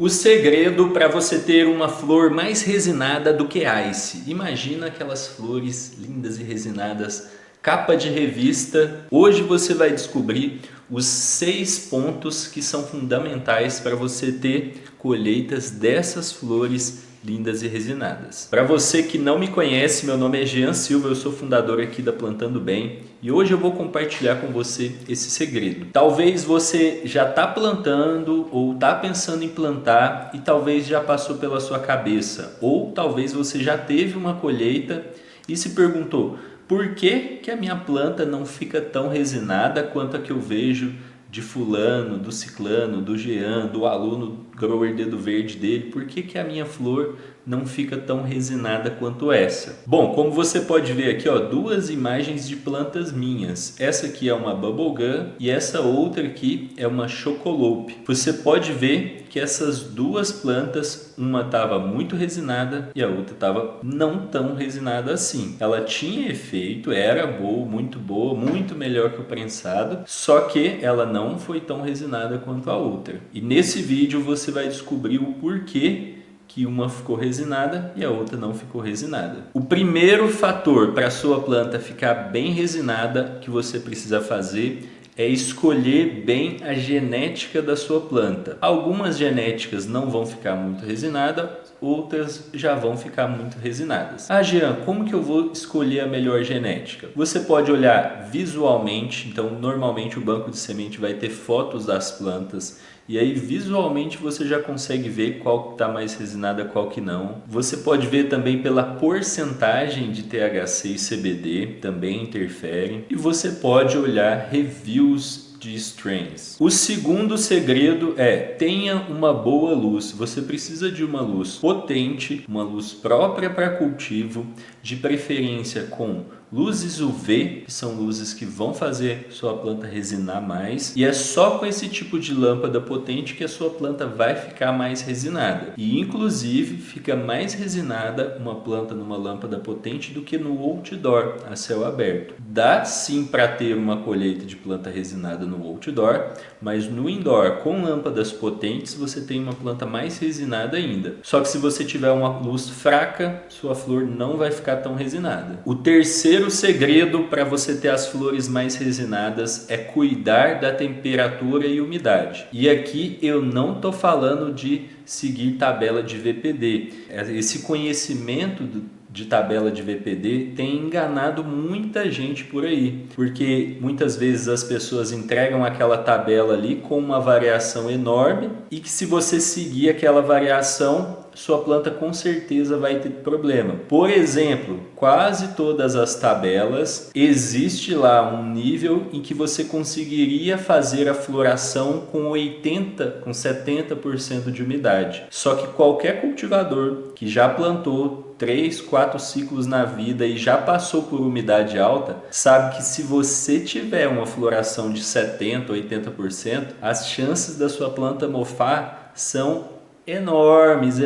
O segredo para você ter uma flor mais resinada do que Ice. Imagina aquelas flores lindas e resinadas, capa de revista. Hoje você vai descobrir os 6 pontos que são fundamentais para você ter colheitas dessas flores lindas e resinadas. Para você que não me conhece, meu nome é Jean Silva, eu sou fundador aqui da Plantando Bem e hoje eu vou compartilhar com você esse segredo. Talvez você já está plantando ou está pensando em plantar e talvez já passou pela sua cabeça, ou talvez você já teve uma colheita e se perguntou: por que a minha planta não fica tão resinada quanto a que eu vejo de fulano, do ciclano, do Jean, do aluno grower dedo verde dele? Por que a minha flor não fica tão resinada quanto essa? Bom, como você pode ver aqui, ó, duas imagens de plantas minhas. Essa aqui é uma bubblegum e essa outra aqui é uma chocolope. Você pode ver que essas duas plantas, uma estava muito resinada e a outra estava não tão resinada assim. Ela tinha efeito, era boa, muito melhor que o prensado, só que ela não foi tão resinada quanto a outra. E nesse vídeo você vai descobrir o porquê que uma ficou resinada e a outra não ficou resinada. O primeiro fator para a sua planta ficar bem resinada que você precisa fazer é escolher bem a genética da sua planta. Algumas genéticas não vão ficar muito resinadas, outras já vão ficar muito resinadas. Ah, Jean, como que eu vou escolher a melhor genética? Você pode olhar visualmente, então normalmente o banco de semente vai ter fotos das plantas e aí visualmente você já consegue ver qual está mais resinada, qual que não. Você pode ver também pela porcentagem de THC e CBD, também interfere. E você pode olhar reviews de strains. O segundo segredo é: tenha uma boa luz. Você precisa de uma luz potente, uma luz própria para cultivo, de preferência com luzes UV, que são luzes que vão fazer sua planta resinar mais, e é só com esse tipo de lâmpada potente que a sua planta vai ficar mais resinada. E inclusive fica mais resinada uma planta numa lâmpada potente do que no outdoor, a céu aberto. Dá sim para ter uma colheita de planta resinada no outdoor, mas no indoor com lâmpadas potentes você tem uma planta mais resinada ainda. Só que se você tiver uma luz fraca, sua flor não vai ficar tão resinada. O terceiro segredo para você ter as flores mais resinadas é cuidar da temperatura e umidade. E aqui eu não estou falando de seguir tabela de VPD. Esse conhecimento de tabela de VPD tem enganado muita gente por aí, porque muitas vezes as pessoas entregam aquela tabela ali com uma variação enorme e que se você seguir aquela variação, sua planta com certeza vai ter problema. Por exemplo, quase todas as tabelas existe lá um nível em que você conseguiria fazer a floração com 70% de umidade. Só que qualquer cultivador que já plantou 3, 4 ciclos na vida e já passou por umidade alta, sabe que se você tiver uma floração de 70%, 80%, as chances da sua planta mofar são enormes.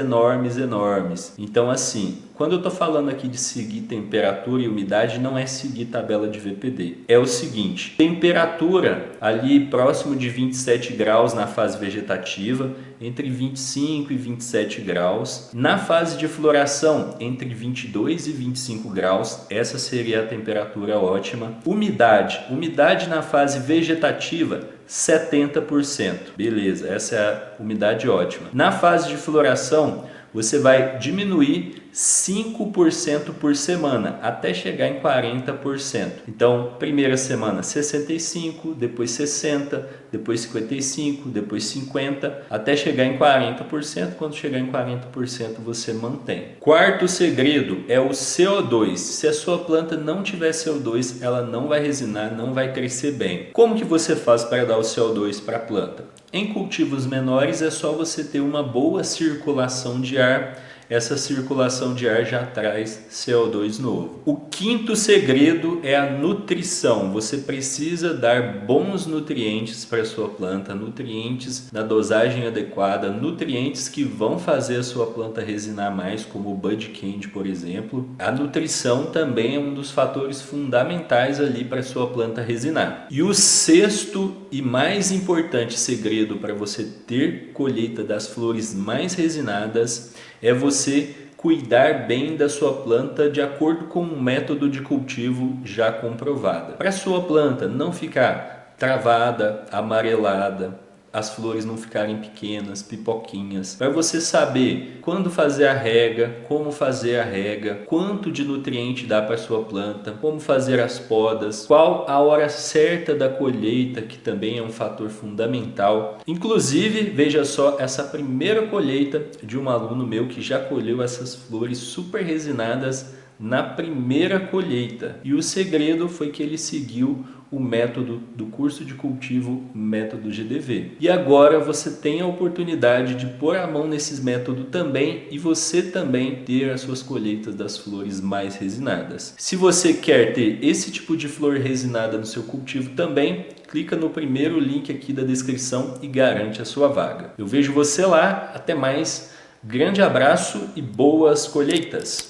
Então assim, quando eu estou falando aqui de seguir temperatura e umidade, não é seguir tabela de VPD. É o seguinte: temperatura ali próximo de 27 graus na fase vegetativa, entre 25 e 27 graus. Na fase de floração, entre 22 e 25 graus, essa seria a temperatura ótima. Umidade na fase vegetativa, 70%. Beleza, essa é a umidade ótima. Na fase de floração, você vai diminuir 5% por semana, até chegar em 40%. Então, primeira semana 65%, depois 60%, depois 55%, depois 50%, até chegar em 40%. Quando chegar em 40%, você mantém. Quarto segredo é o CO2. Se a sua planta não tiver CO2, ela não vai resinar, não vai crescer bem. Como que você faz para dar o CO2 para a planta? Em cultivos menores é só você ter uma boa circulação de ar, essa circulação de ar já traz CO2 novo. O quinto segredo é a nutrição. Você precisa dar bons nutrientes para a sua planta, nutrientes na dosagem adequada, nutrientes que vão fazer a sua planta resinar mais, como o Bud Candy, por exemplo. A nutrição também é um dos fatores fundamentais ali para a sua planta resinar. E o sexto e mais importante segredo para você ter colheita das flores mais resinadas é você cuidar bem da sua planta de acordo com um método de cultivo já comprovado. Para a sua planta não ficar travada, amarelada, as flores não ficarem pequenas, pipoquinhas. Para você saber quando fazer a rega, como fazer a rega, quanto de nutriente dá para sua planta, como fazer as podas, qual a hora certa da colheita, que também é um fator fundamental. Inclusive, veja só essa primeira colheita de um aluno meu que já colheu essas flores super resinadas na primeira colheita. E o segredo foi que ele seguiu o método do curso de cultivo, método GDV. E agora você tem a oportunidade de pôr a mão nesses métodos também e você também ter as suas colheitas das flores mais resinadas. Se você quer ter esse tipo de flor resinada no seu cultivo também, clica no primeiro link aqui da descrição e garante a sua vaga. Eu vejo você lá, até mais, grande abraço e boas colheitas!